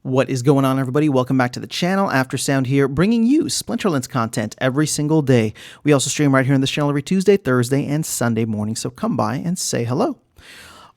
What is going on, everybody? Welcome back to the channel. Aftersound here, bringing you Splinterlands content every single day. We also stream right here on this channel every Tuesday, Thursday, and Sunday morning, so come by and say hello.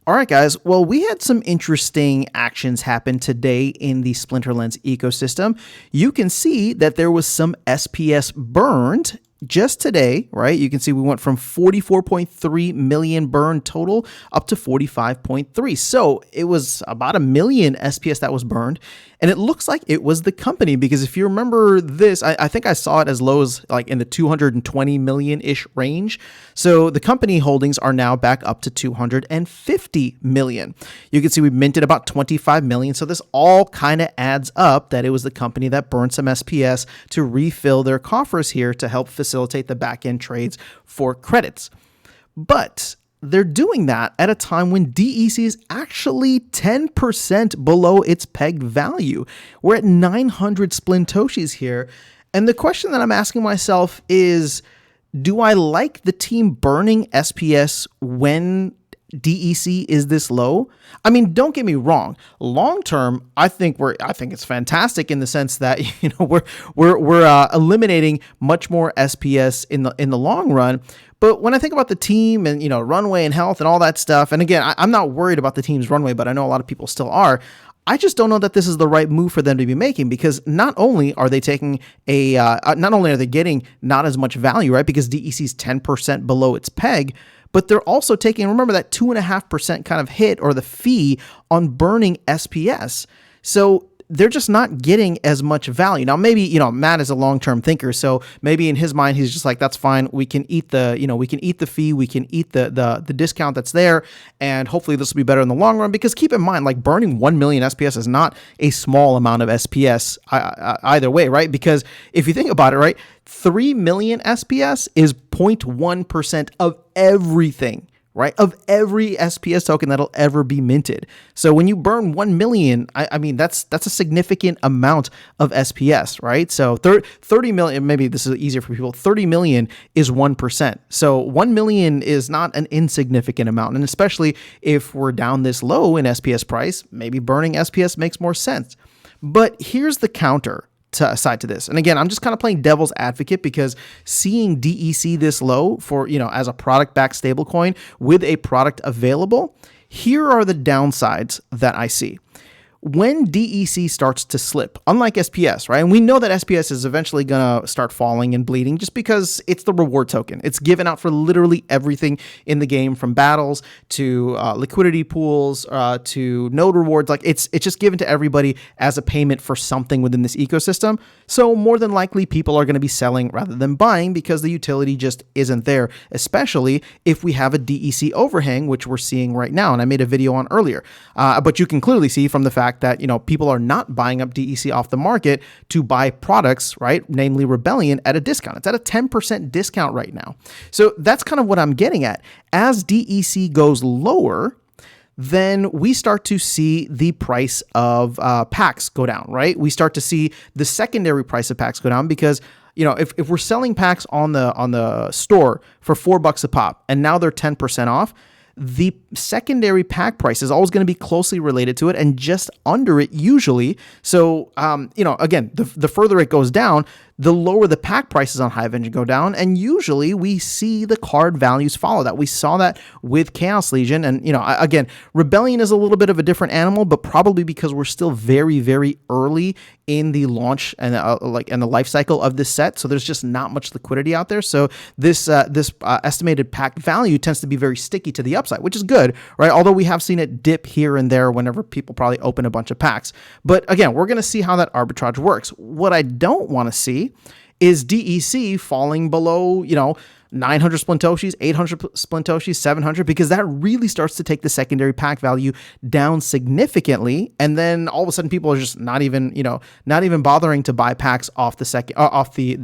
All right, guys. Well, we had some interesting actions happen today in the Splinterlands ecosystem. You can see that there was some SPS burned just today, right? You can see we went from 44.3 million burn total up to 45.3. So it was about 1 million SPS that was burned. And it looks like it was the company, because if you remember this, I think I saw it as low as like in the 220 million-ish range. So the company holdings are now back up to 250 million. You can see we minted about 25 million. So this all kind of adds up that it was the company that burned some SPS to refill their coffers here to help facilitate the back-end trades for credits. But they're doing that at a time when DEC is actually 10% below its pegged value. We're at 900 Splintoshis here. And the question that I'm asking myself is, do I like the team burning SPS when DEC is this low? I mean, don't get me wrong. Long term, I think it's fantastic in the sense that we're eliminating much more SPS in the long run. But when I think about the team and runway and health and all that stuff, and again, I'm not worried about the team's runway, but I know a lot of people still are. I just don't know that this is the right move for them to be making, because not only are they taking not only are they getting not as much value, right? Because DEC is 10% below its peg, but they're also taking, remember, that 2.5% kind of hit or the fee on burning SPS. So they're just not getting as much value. Now, maybe, Matt is a long-term thinker, so maybe in his mind, he's just like, that's fine. We can eat the fee, we can eat the discount that's there, and hopefully this will be better in the long run, because keep in mind, like, burning 1 million SPS is not a small amount of SPS either way, right? Because if you think about it, right, 3 million SPS is 0.1% of everything, right? Of every SPS token that'll ever be minted. So when you burn 1 million, I mean, that's a significant amount of SPS, right? So 30 million, maybe this is easier for people, 30 million is 1%. So 1 million is not an insignificant amount. And especially if we're down this low in SPS price, maybe burning SPS makes more sense. But here's the counter side to this. And again, I'm just kind of playing devil's advocate, because seeing DEC this low for, as a product backed stablecoin with a product available, here are the downsides that I see. When DEC starts to slip, unlike SPS, right? And we know that SPS is eventually going to start falling and bleeding just because it's the reward token. It's given out for literally everything in the game, from battles to liquidity pools to node rewards. Like it's just given to everybody as a payment for something within this ecosystem. So more than likely, people are going to be selling rather than buying, because the utility just isn't there, especially if we have a DEC overhang, which we're seeing right now. And I made a video on earlier. But you can clearly see from the fact that people are not buying up DEC off the market to buy products, right? Namely Rebellion, at a discount. It's at a 10% discount right now. So that's kind of what I'm getting at. As DEC goes lower, then we start to see the price of packs go down, right? We start to see the secondary price of packs go down, because if we're selling packs on the store for $4 a pop and now they're 10% off, the secondary pack price is always going to be closely related to it and just under it usually. So, again, the further it goes down, the lower the pack prices on Hive Engine go down, and usually we see the card values follow that. We saw that with Chaos Legion, and again, Rebellion is a little bit of a different animal, but probably because we're still very, very early in the launch and and the life cycle of this set, so there's just not much liquidity out there. So this estimated pack value tends to be very sticky to the upside, which is good, right? Although we have seen it dip here and there whenever people probably open a bunch of packs. But again, we're going to see how that arbitrage works. What I don't want to see is DEC falling below, 900 Splintoshis, 800 Splintoshis, 700, because that really starts to take the secondary pack value down significantly. And then all of a sudden people are just not even bothering to buy packs off the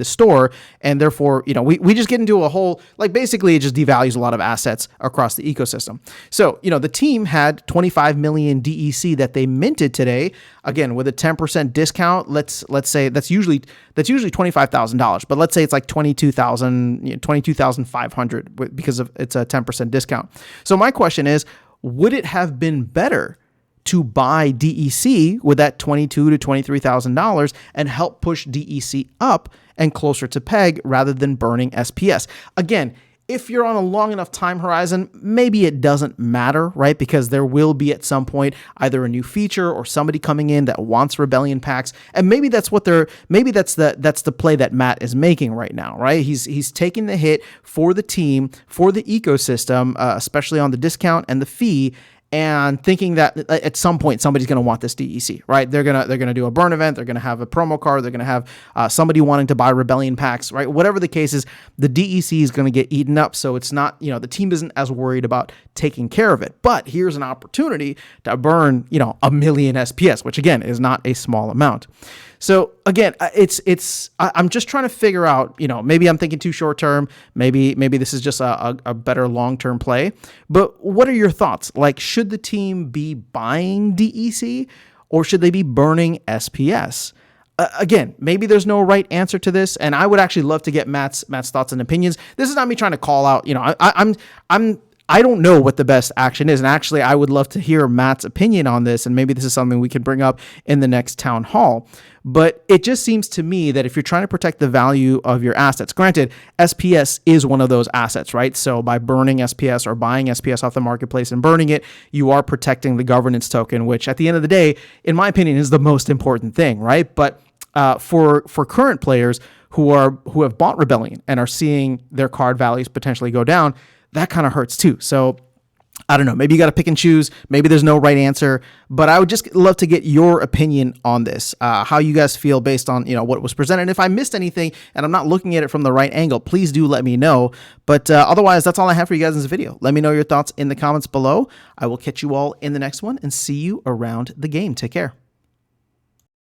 store. And therefore, we just get into a whole, basically it just devalues a lot of assets across the ecosystem. So, the team had 25 million DEC that they minted today. Again, with a 10% discount, let's say that's usually $25,000, but let's say it's like 22,500 because of it's a 10% discount. So my question is, would it have been better to buy DEC with that $22,000 to $23,000 and help push DEC up and closer to peg rather than burning SPS. Again, if you're on a long enough time horizon, maybe it doesn't matter, right? Because there will be at some point either a new feature or somebody coming in that wants Rebellion packs, and maybe that's the play that Matt is making right now, right? He's taking the hit for the team, for the ecosystem, especially on the discount and the fee, and thinking that at some point somebody's going to want this DEC, right? They're gonna do a burn event. They're gonna have a promo card. They're gonna have somebody wanting to buy Rebellion packs, right? Whatever the case is, the DEC is going to get eaten up. So it's not, the team isn't as worried about taking care of it. But here's an opportunity to burn, 1 million SPS, which again is not a small amount. So again, I'm just trying to figure out, maybe I'm thinking too short term. Maybe this is just a better long-term play. But what are your thoughts? Like, should the team be buying DEC or should they be burning SPS? Again, maybe there's no right answer to this, and I would actually love to get Matt's thoughts and opinions. This is not me trying to call out, I don't know what the best action is, and actually I would love to hear Matt's opinion on this, and maybe this is something we can bring up in the next town hall. But it just seems to me that if you're trying to protect the value of your assets, granted, SPS is one of those assets, right? So by burning SPS or buying SPS off the marketplace and burning it, you are protecting the governance token, which at the end of the day, in my opinion, is the most important thing, right? But for current players who have bought Rebellion and are seeing their card values potentially go down, that kind of hurts too. So I don't know, maybe you got to pick and choose. Maybe there's no right answer, but I would just love to get your opinion on this, how you guys feel based on, what was presented. If I missed anything and I'm not looking at it from the right angle, please do let me know. But otherwise, that's all I have for you guys in this video. Let me know your thoughts in the comments below. I will catch you all in the next one and see you around the game. Take care.